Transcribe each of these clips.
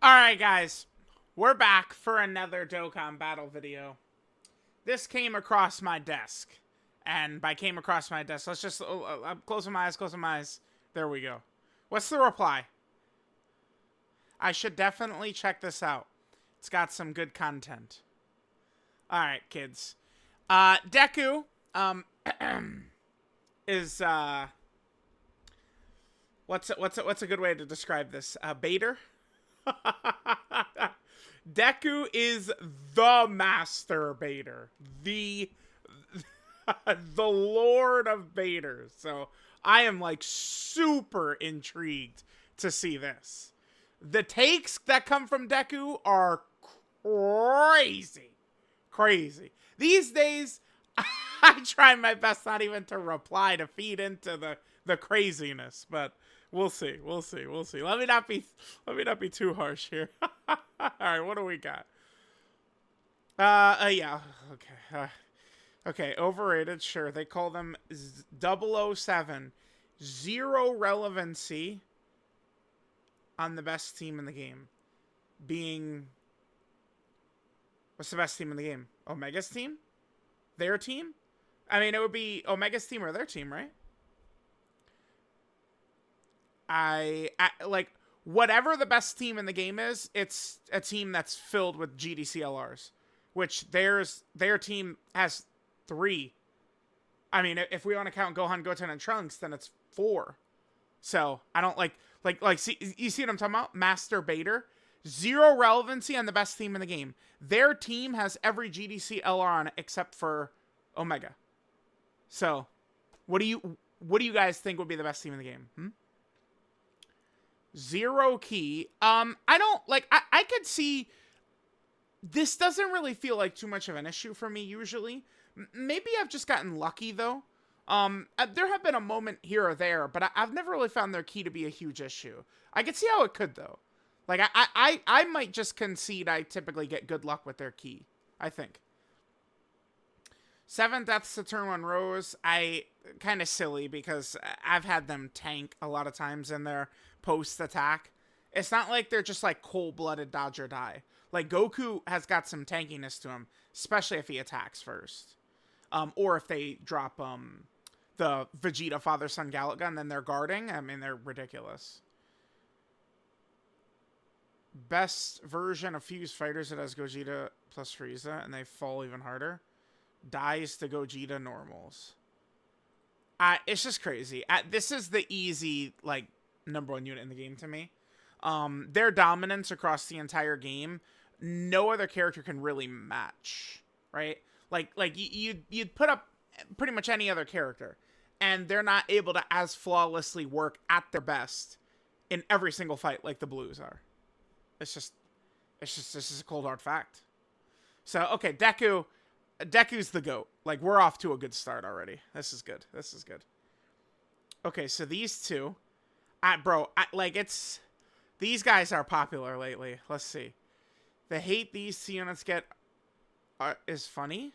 Alright, guys. We're back for another Dokkan battle video. This came across my desk. And by came across my desk, let's just... I'm closing my eyes, There we go. What's the reply? I should definitely check this out. It's got some good content. Alright, kids. Deku, is, what's a good way to describe this? Baiter? Deku is the master baiter. The Lord of baiters. So I am like super intrigued to see this. The takes that come from Deku are crazy. Crazy. These days, I try my best not even to reply to feed into the craziness, but we'll see. We'll see. We'll see. Let me not be too harsh here. All right, what do we got? Yeah. Okay. Okay, overrated. Sure. They call them 007. Zero relevancy on the best team in the game. Being... What's the best team in the game? Omega's team? Their team? I mean, it would be Omega's team or their team, right? I like, whatever the best team in the game is, it's a team that's filled with GDCLRs. Which their team has 3. I mean, if we want to count Gohan, Goten, and Trunks, then it's 4. So, I don't see, you see what I'm talking about? Master Baiter. Zero relevancy on the best team in the game. Their team has every GDC LR on it except for Omega. So, what do you guys think would be the best team in the game? Zero key. I don't I could see this doesn't really feel like too much of an issue for me usually. Maybe I've just gotten lucky though. There have been a moment here or there, but I've never really found their key to be a huge issue. I could see how it could though. Like, I might just concede I typically get good luck with their key. I think. 7 deaths to turn 1 Rose. Kind of silly because I've had them tank a lot of times in their post-attack. It's not like they're just like cold-blooded dodge or die. Like, Goku has got some tankiness to him, especially if he attacks first. Or if they drop the Vegeta Father-Son Gallic Gun, then they're guarding. I mean, they're ridiculous. Best version of Fused Fighters that has Gogeta plus Frieza, and they fall even harder. Dies to Gogeta normals. It's just crazy. This is the easy, like, #1 unit in the game to me. Their dominance across the entire game, no other character can really match, right? Like you'd put up pretty much any other character, and they're not able to as flawlessly work at their best in every single fight like the Blues are. It's just this is a cold hard fact. So, okay, Deku's the GOAT. Like, we're off to a good start already. This is good. This is good. Okay, so these two, these guys are popular lately. Let's see. The hate these two units get is funny.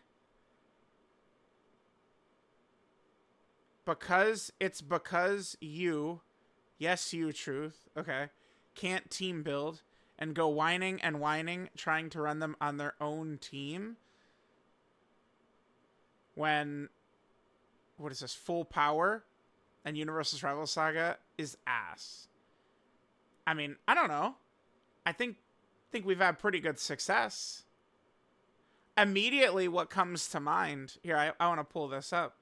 Because you, yes, you, Truth, okay, can't team build and go whining and whining, trying to run them on their own team. When, what is this, Full Power and Universal's Rival Saga is ass. I mean, I don't know. I think we've had pretty good success. Immediately, what comes to mind, here, I want to pull this up.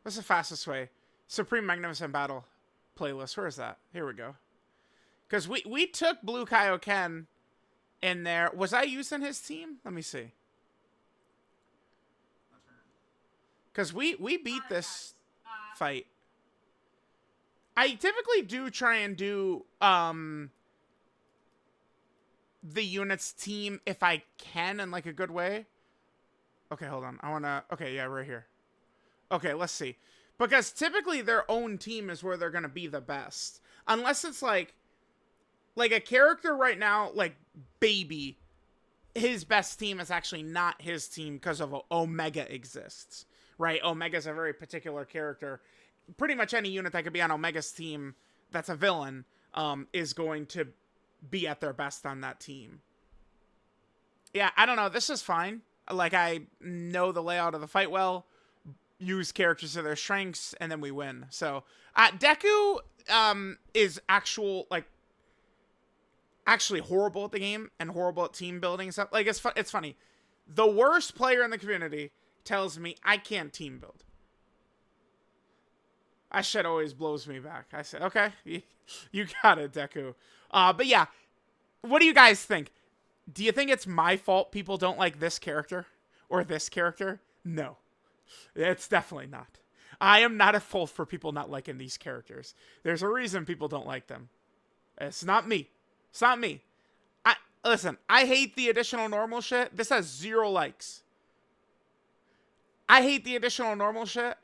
What's the fastest way? Supreme Magnificent Battle playlist. Where is that? Here we go. Because we took Blue Kaioken in there. Was I using his team? Let me see. Because we beat this fight. I typically do try and do the unit's team if I can in like a good way. Okay, hold on. I want to... Okay, yeah, right here. Okay, let's see. Because typically their own team is where they're going to be the best. Unless it's like a character right now, like Baby, his best team is actually not his team because of Omega exists, right? Omega's a very particular character. Pretty much any unit that could be on Omega's team that's a villain, is going to be at their best on that team. Yeah, I don't know. This is fine. Like, I know the layout of the fight well, use characters to their strengths, and then we win. So, Deku is actually horrible at the game and horrible at team building and stuff. Like, it's funny. The worst player in the community tells me I can't team build. That shit always blows me back. I say, okay, you got it, Deku. But yeah, what do you guys think? Do you think it's my fault people don't like this character or this character? No, it's definitely not. I am not at fault for people not liking these characters. There's a reason people don't like them. It's not me. It's not me. Listen, I hate the additional normal shit. This has 0 likes. I hate the additional normal shit.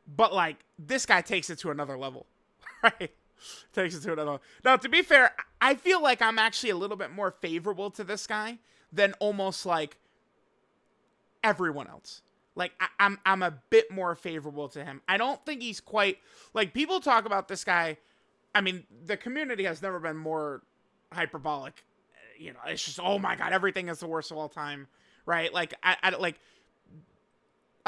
But, like, this guy takes it to another level. Right? Takes it to another level. Now, to be fair, I feel like I'm actually a little bit more favorable to this guy than almost, like, everyone else. Like, I'm a bit more favorable to him. I don't think he's quite... Like, people talk about this guy... I mean, the community has never been more hyperbolic. You know, it's just, oh my god, everything is the worst of all time. Right? Like, I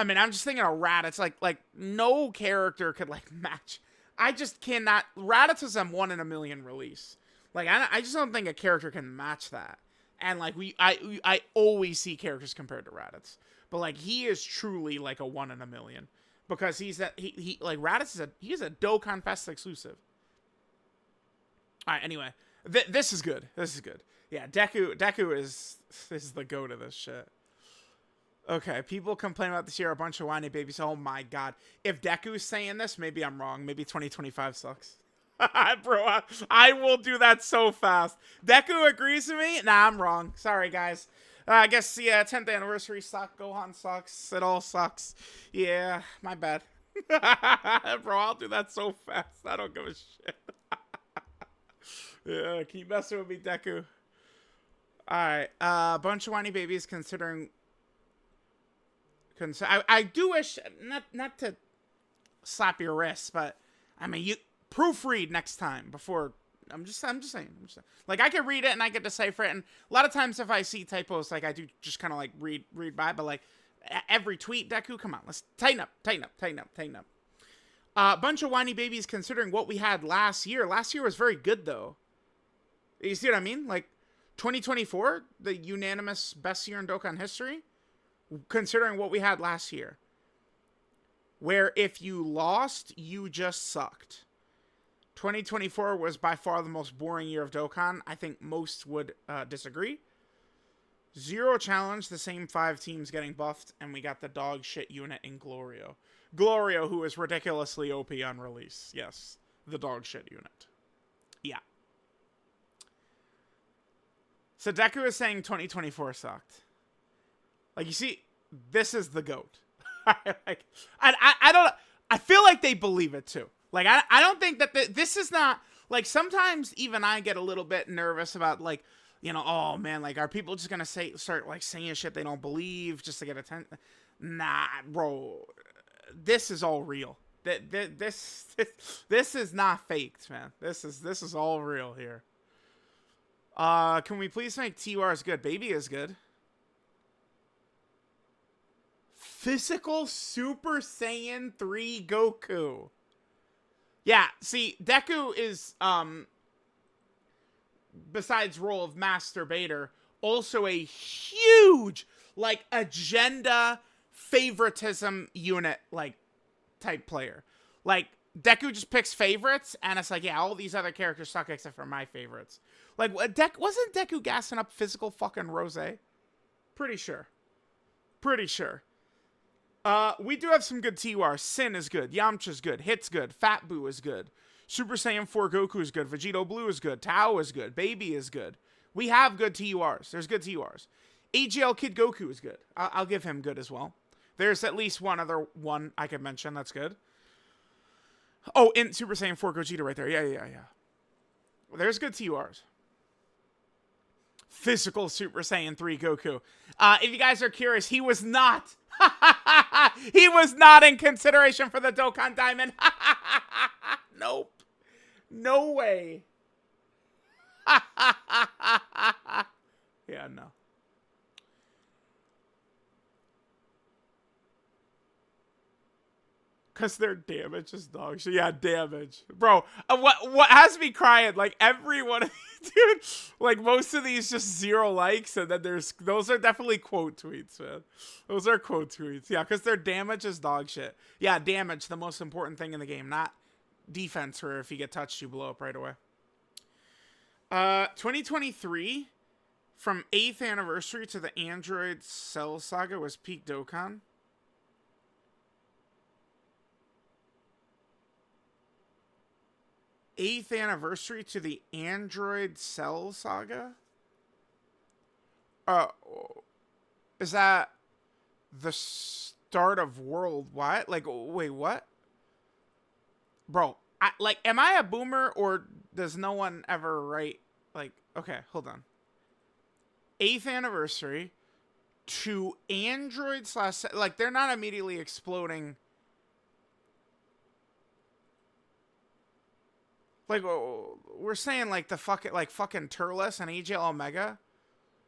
mean, I'm just thinking of Raditz. Like no character could, like, match. I just cannot... Raditz is a 1 in a million release. Like, I just don't think a character can match that. And, like, I always see characters compared to Raditz. But, like, he is truly, like, a 1 in a million. Because he like, Raditz is a Dokkan Fest exclusive. Alright, anyway. This is good. This is good. Yeah, Deku is the goat of this shit. Okay, people complain about this year a bunch of whiny babies. Oh my god. If Deku's saying this, maybe I'm wrong. Maybe 2025 sucks. Bro, I will do that so fast. Deku agrees with me? Nah, I'm wrong. Sorry, guys. I guess, yeah, 10th anniversary sucks. Gohan sucks. It all sucks. Yeah, my bad. Bro, I'll do that so fast. I don't give a shit. Yeah, keep messing with me, Deku. Alright, a bunch of whiny babies considering... I do wish, not to slap your wrist, but I mean, you proofread next time before. I'm just saying. Like, I can read it and I can decipher it, and a lot of times if I see typos, like, I do just kind of like read by. But like every tweet, Deku, come on, let's tighten up. A bunch of whiny babies considering what we had last year. Last year was very good though. You see what I mean? Like 2024, the unanimous best year in Dokkan history. Considering what we had last year, where if you lost, you just sucked. 2024 was by far the most boring year of Dokkan. I think most would disagree. 0 challenge, the same 5 teams getting buffed, and we got the dog shit unit in Glorio. Glorio, who is ridiculously OP on release. Yes, the dog shit unit. Yeah. So Deku is saying 2024 sucked. Like, you see, this is the GOAT. Like, I don't... I feel like they believe it, too. Like, I don't think that... This is not... Like, sometimes even I get a little bit nervous about, like, you know, oh, man, like, are people just gonna start, like, saying shit they don't believe just to get attention? Nah, bro. This is all real. This is not faked, man. This is all real here. Can we please make TURs good? Baby is good. Physical Super Saiyan 3 Goku. Yeah, see, Deku is, besides role of masturbator, also a huge, like, agenda favoritism unit, like, type player. Like, Deku just picks favorites, and it's like, yeah, all these other characters suck except for my favorites. Like, wasn't Deku gassing up physical fucking Rose? Pretty sure. We do have some good TURs. Sin is good. Yamcha's good. Hit's good. Fat Boo is good. Super Saiyan 4 Goku is good. Vegito Blue is good. Tao is good. Baby is good. We have good TURs. There's good TURs. AGL Kid Goku is good. I'll give him good as well. There's at least one other one I could mention that's good. Oh, in Super Saiyan 4 Gogeta right there. Yeah. There's good TURs. Physical Super Saiyan 3 Goku. If you guys are curious, he was not... he was not in consideration for the Dokkan Diamond. no way. Yeah, no. Because their damage is dog shit. Yeah, damage. Bro, what has me crying, like, everyone, dude, like, most of these just 0 likes, and then those are definitely quote tweets, man. Those are quote tweets. Yeah, because their damage is dog shit. Yeah, damage, the most important thing in the game, not defense, where if you get touched, you blow up right away. 2023, from 8th anniversary to the Android Cell Saga was peak Dokkan. 8th anniversary to the Android Cell Saga? Is that the start of worldwide? Like, wait, what? Bro, am I a boomer, or does no one ever write, like, okay, hold on. 8th anniversary to Android / like, they're not immediately exploding. Like, we're saying, like, the fucking Turles and AGL Omega.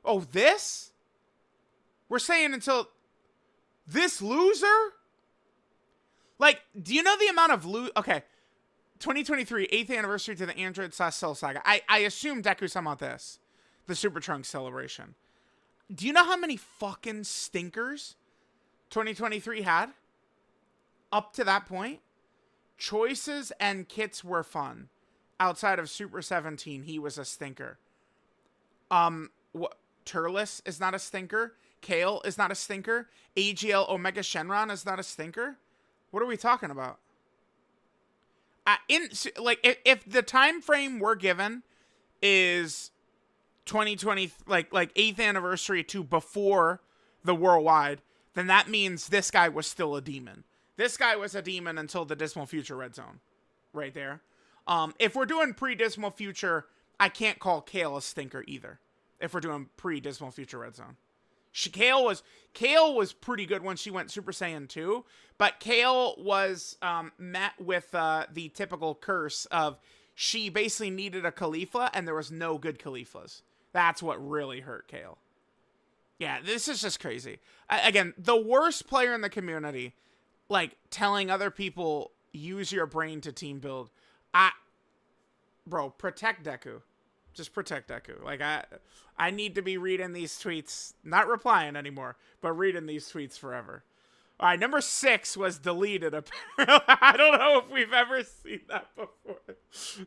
Oh, this? We're saying until this loser? Like, do you know the amount of okay, 2023, 8th anniversary to the Android / Cell Saga. I assume Deku-sama this. The Super Trunks celebration. Do you know how many fucking stinkers 2023 had? Up to that point? Choices and kits were fun. Outside of Super 17, he was a stinker. Turles is not a stinker. Kale is not a stinker. AGL Omega Shenron is not a stinker. What are we talking about? If the time frame we're given is 2020, like 8th anniversary to before the worldwide, then that means this guy was still a demon. This guy was a demon until the Dismal Future Red Zone, right there. If we're doing pre-Dismal Future, I can't call Kale a stinker either. If we're doing pre-Dismal Future Red Zone. Kale was pretty good when she went Super Saiyan 2, but Kale was met with the typical curse of she basically needed a Khalifa and there was no good Khalifas. That's what really hurt Kale. Yeah, this is just crazy. Again, the worst player in the community, like, telling other people, use your brain to team build. Bro, protect Deku. Just protect Deku. Like, I need to be reading these tweets, not replying anymore, but reading these tweets forever. All right, number 6 was deleted, apparently. I don't know if we've ever seen that before.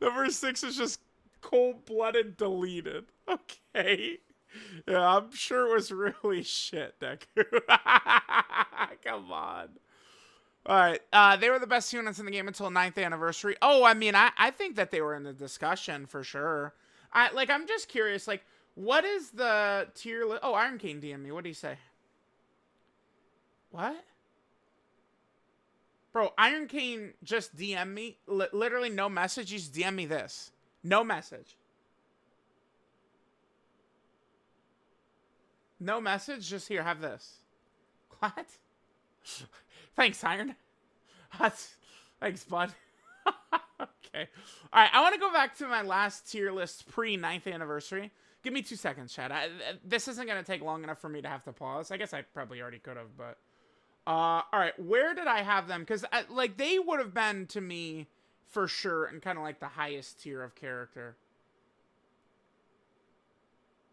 Number 6 is just cold-blooded deleted. Okay. Yeah, I'm sure it was really shit, Deku. Come on. All right, they were the best units in the game until 9th anniversary. Oh, I mean, I think that they were in the discussion for sure. I'm just curious, like, what is the tier list? Oh, Iron King DM me. What did he say? What? Bro, Iron King just DM me. Literally no message. He just DM me this. No message. No message. Just here, have this. What? Thanks, Iron. Thanks, bud. Okay. All right, I want to go back to my last tier list pre-9th anniversary. Give me 2 seconds, Chad. This isn't going to take long enough for me to have to pause. I guess I probably already could have, but... all right, where did I have them? Because, like, they would have been, to me, for sure, in kind of, like, the highest tier of character.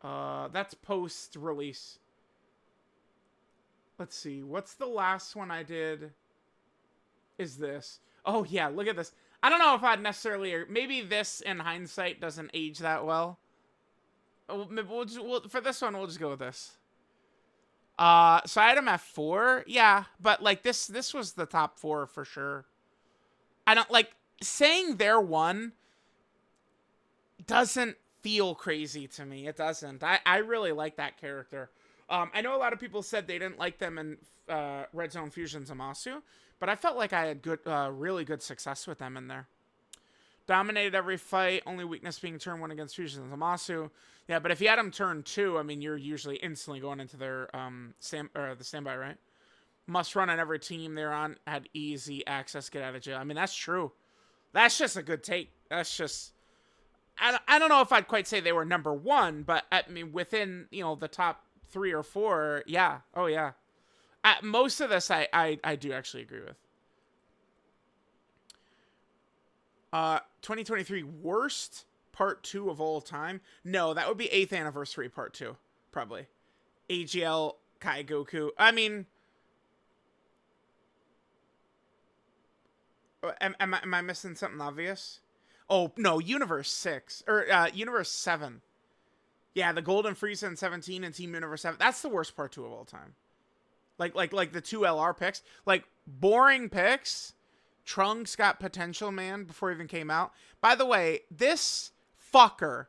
That's post-release. Let's see. What's the last one I did? Is this? Oh, yeah, look at this. I don't know if I'd necessarily... Maybe this, in hindsight, doesn't age that well. For this one, we'll just go with this. So I had him at 4. Yeah, but, like, this was the top 4 for sure. I don't... Like, saying they're 1 doesn't feel crazy to me. It doesn't. I really like that character. I know a lot of people said they didn't like them in Red Zone Fusion Zamasu, but I felt like I had really good success with them in there. Dominated every fight, only weakness being turn 1 against Fusion Zamasu. Yeah, but if you had them turn 2, I mean, you're usually instantly going into their the standby, right? Must run on every team they're on, had easy access, get out of jail. I mean, that's true. That's just a good take. That's just... I don't know if I'd quite say they were number one, but I mean, within, the top 3 or 4, yeah. Oh, yeah. Most of this I do actually agree with. 2023 worst part 2 of all time? No, that would be 8th anniversary part 2, probably. AGL Kai Goku. I mean, am I missing something obvious? Oh, no, Universe 6. Or, Universe 7. Yeah, the Golden Frieza in 17 and Team Universe 7. That's the worst part 2 of all time. Like the 2 LR picks. Like, boring picks. Trunks got potential, man, before it even came out. By the way, this fucker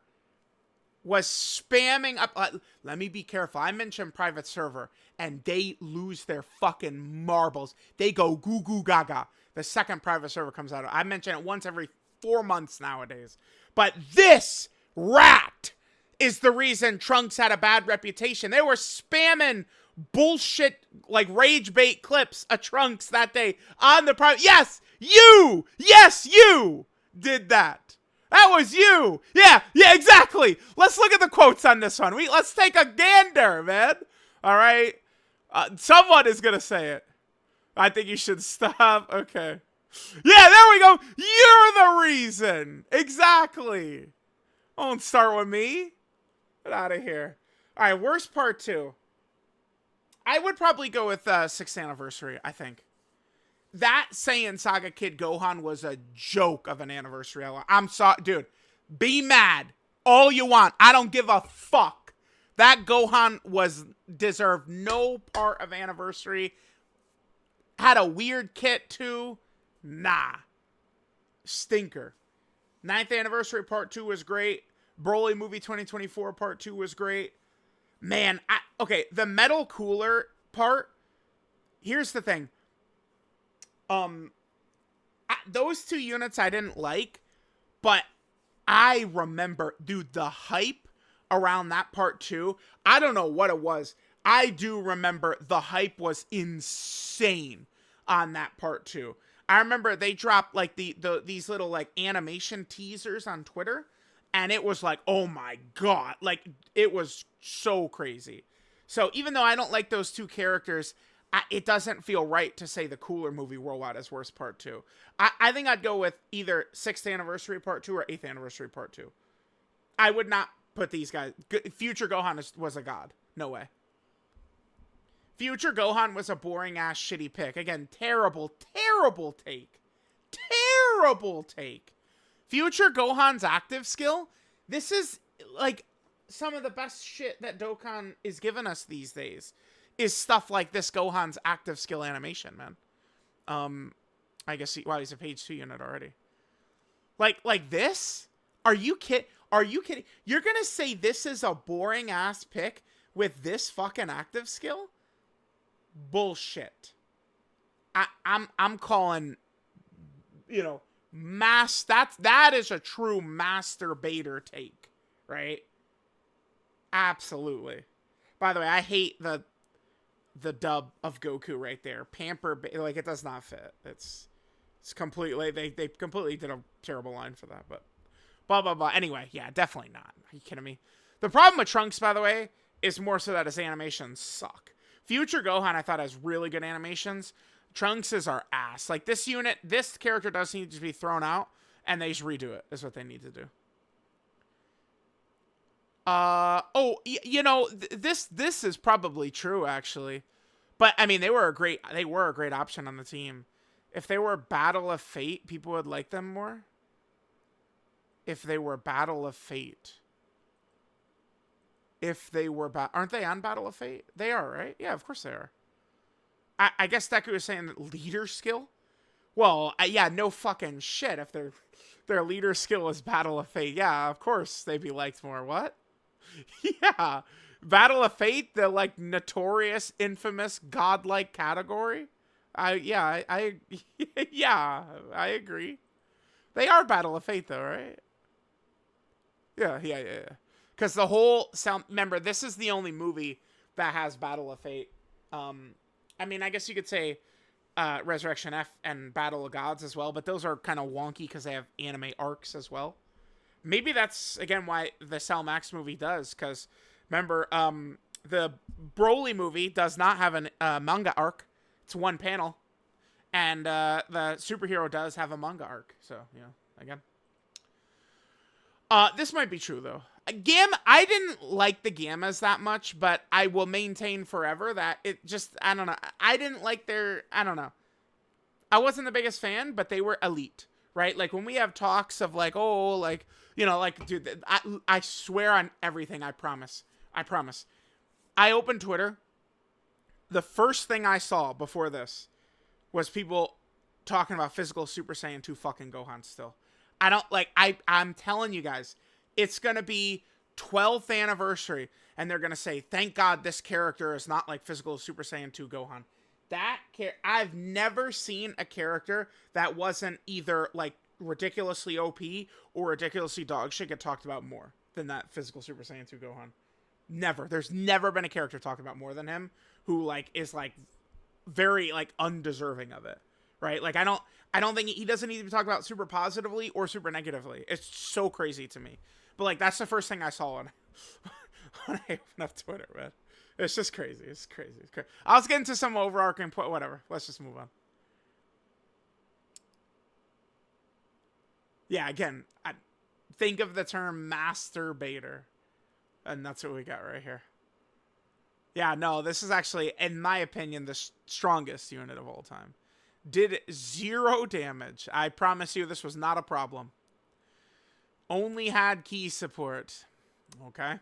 was spamming up. Let me be careful. I mentioned private server, and they lose their fucking marbles. They go goo goo gaga. The second private server comes out. I mention it once every 4 months nowadays. But this rat is the reason Trunks had a bad reputation. They were spamming bullshit, like, rage bait clips of Trunks that day on the private. Yes, you did that. That was you. Yeah, exactly. Let's look at the quotes on this one. Let's take a gander, man. All right. Someone is going to say it. I think you should stop. Okay. Yeah, there we go. You're the reason. Exactly. Don't start with me. Get out of here. All right, worst part 2. I would probably go with 6th anniversary, I think. That Saiyan Saga Kid Gohan was a joke of an anniversary. I'm sorry, dude. Be mad all you want. I don't give a fuck. That Gohan deserved no part of anniversary. Had a weird kit too. Nah. Stinker. 9th anniversary part 2 was great. Broly movie 2024 part 2 was great. Man, okay, the metal cooler part. Here's the thing. Those 2 units I didn't like, but I remember, dude, the hype around that part 2. I don't know what it was. I do remember the hype was insane on that part 2. I remember they dropped like these little like animation teasers on Twitter, and it was like, oh my god, like it was so crazy. So even though I don't like those 2 characters, it doesn't feel right to say the Cooler Movie Worldwide is worst part 2. I think I'd go with either 6th anniversary part 2 or 8th anniversary part 2. I would not put these guys. Future Gohan was a god. No way. Future Gohan was a boring ass shitty pick. Again, terrible take. Terrible take. Future Gohan's active skill. This is like some of the best shit that Dokkan is giving us these days. Is stuff like this Gohan's active skill animation, man. I guess he's a page 2 unit already. Like this? Are you kidding? You're gonna say this is a boring ass pick with this fucking active skill? Bullshit. I'm calling, that is a true masturbator take, right? Absolutely. By the way, I hate the dub of Goku right there. Like, it does not fit. It's completely, they completely did a terrible line for that, but blah, blah, blah. Anyway, yeah, definitely not. Are you kidding me? The problem with Trunks, by the way, is more so that his animations suck. Future Gohan, I thought, has really good animations. Trunks is our ass. Like, this character does need to be thrown out, and they just redo it, is what they need to do. This is probably true, actually. But, I mean, they were a great option on the team. If they were Battle of Fate, people would like them more. If they were Battle of Fate. Aren't they on Battle of Fate? They are, right? Yeah, of course they are. I guess Deku was saying that leader skill? Well, yeah, no fucking shit. If their leader skill is Battle of Fate, yeah, of course they'd be liked more. What? Yeah. Battle of Fate, the, like, notorious, infamous, godlike category? Yeah, I agree. They are Battle of Fate, though, right? Yeah. Because the whole remember, this is the only movie that has Battle of Fate. I mean, I guess you could say Resurrection F and Battle of Gods as well, but those are kind of wonky because they have anime arcs as well. Maybe that's, again, why the Cell Max movie does, because remember, the Broly movie does not have a manga arc. It's one panel. And the superhero does have a manga arc. So, again. This might be true, though. I didn't like the Gammas that much, but I will maintain forever that it just, I don't know. I didn't like I don't know. I wasn't the biggest fan, but they were elite, right? Like, when we have talks of, like, oh, like, like, dude, I swear on everything, I promise. I opened Twitter. The first thing I saw before this was people talking about physical Super Saiyan 2 fucking Gohan still. I don't, like, I'm telling you guys, it's going to be 12th anniversary, and they're going to say, thank God this character is not like physical Super Saiyan 2 Gohan. I've never seen a character that wasn't either, like, ridiculously OP or ridiculously dog shit get talked about more than that physical Super Saiyan 2 Gohan. Never. There's never been a character talked about more than him who, like, is, like, very, like, undeserving of it. Right? Like, I don't think he doesn't need to be talked about super positively or super negatively. It's so crazy to me. But, like, that's the first thing I saw when I opened up Twitter, man. It's just crazy. It's crazy. I was getting to some overarching point. Whatever. Let's just move on. Yeah, again, think of the term masturbator. And that's what we got right here. Yeah, no, this is actually, in my opinion, the strongest unit of all time. Did 0 damage. I promise you this was not a problem. Only had key support. Okay.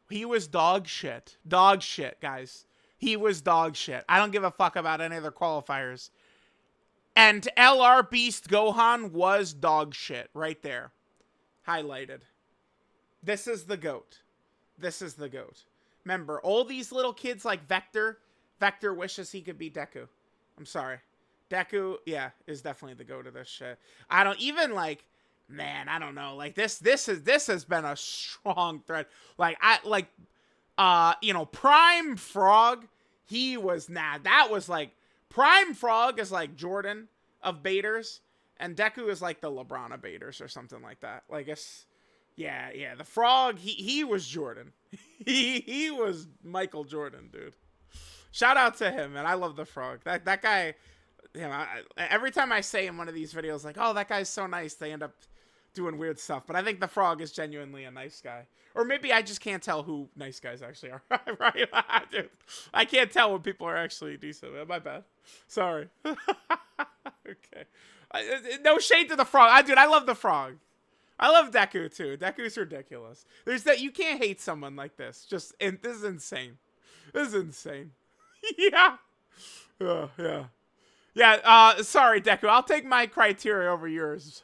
He was dog shit. Dog shit, guys. He was dog shit. I don't give a fuck about any other qualifiers. And LR Beast Gohan was dog shit right there. Highlighted. This is the GOAT. This is the GOAT. Remember, all these little kids like Vector wishes he could be Deku. I'm sorry. Deku, yeah, is definitely the GOAT of this shit. I don't even, like, man, I don't know. Like, this has been a strong thread. Like, Prime Frog, he was, that was, like, Prime Frog is, like, Jordan of baiters, and Deku is, like, the LeBron of baiters or something like that. Like, it's, yeah, the Frog, he was Jordan. he was Michael Jordan, dude. Shout out to him, man. I love the Frog. That guy, every time I say in one of these videos, like, oh, that guy's so nice, they end up doing weird stuff. But I think the Frog is genuinely a nice guy. Or maybe I just can't tell who nice guys actually are. Right? Dude, I can't tell when people are actually decent. My bad. Sorry. Okay. No shade to the Frog. Dude, I love the Frog. I love Deku, too. Deku's ridiculous. You can't hate someone like this. This is insane. This is insane. Yeah. Yeah. Yeah, sorry, Deku. I'll take my criteria over yours.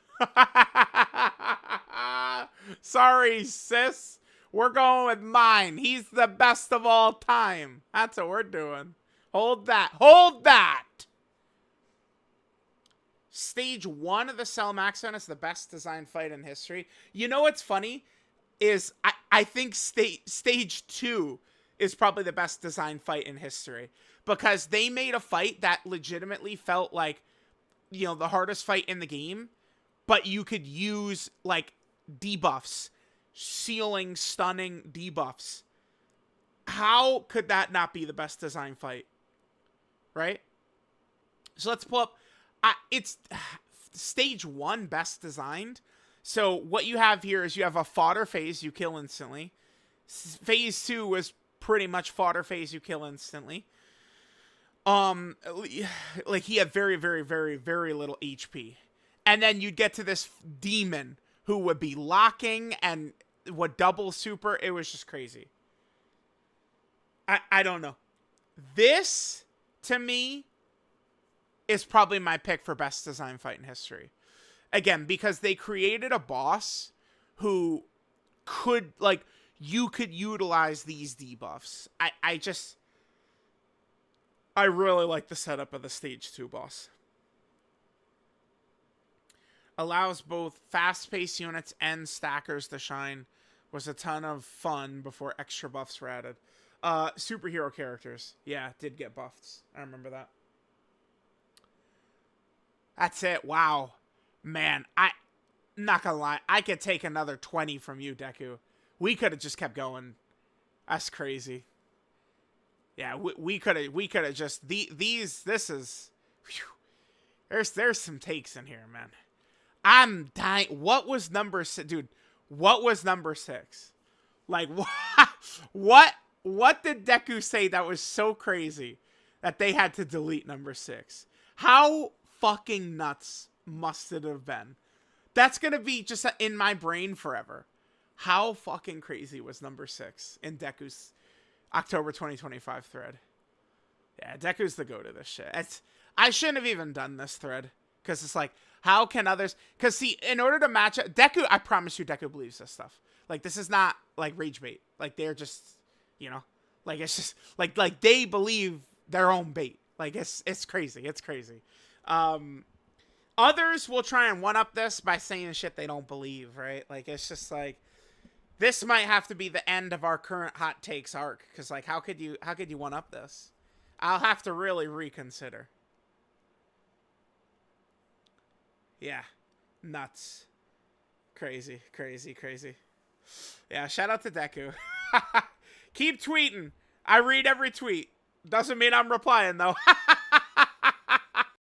Sorry, sis. We're going with mine. He's the best of all time. That's what we're doing. Hold that. Hold that! Stage 1 of the Cell Max event is the best design fight in history. You know what's funny? Is I think stage 2 is probably the best design fight in history. Because they made a fight that legitimately felt like, the hardest fight in the game. But you could use, like, debuffs. Sealing, stunning debuffs. How could that not be the best design fight? Right? So let's pull up. It's stage 1 best designed. So what you have here is you have a fodder phase, you kill instantly. Phase 2 was pretty much fodder phase, you kill instantly. Like, he had very, very, very, very little HP. And then you'd get to this demon who would be locking and would double super. It was just crazy. I don't know. This, to me, is probably my pick for best design fight in history. Again, because they created a boss who could, like, you could utilize these debuffs. I really like the setup of the stage 2 boss. Allows both fast-paced units and stackers to shine. Was a ton of fun before extra buffs were added. Superhero characters. Yeah, did get buffs. I remember that. That's it. Wow. Man, I'm not gonna lie. I could take another 20 from you, Deku. We could have just kept going. That's crazy. Yeah, we could have just this is whew. There's some takes in here, man. I'm dying. What was number 6, dude? What was number 6? Like what did Deku say that was so crazy that they had to delete number 6? How fucking nuts must it have been? That's gonna be just in my brain forever. How fucking crazy was number 6 in Deku's October 2025 thread? Yeah, Deku's the go to this shit. I shouldn't have even done this thread. Because it's like, how can others... Because, see, in order to match it... Deku, I promise you, Deku believes this stuff. Like, this is not, like, rage bait. Like, they're just, you know... Like, it's just... Like they believe their own bait. Like, it's crazy. It's crazy. Others will try and one-up this by saying shit they don't believe, right? Like, it's just like... This might have to be the end of our current hot takes arc. Because, like, how could you one-up this? I'll have to really reconsider. Yeah. Nuts. Crazy, crazy, crazy. Yeah, shout out to Deku. Keep tweeting. I read every tweet. Doesn't mean I'm replying, though.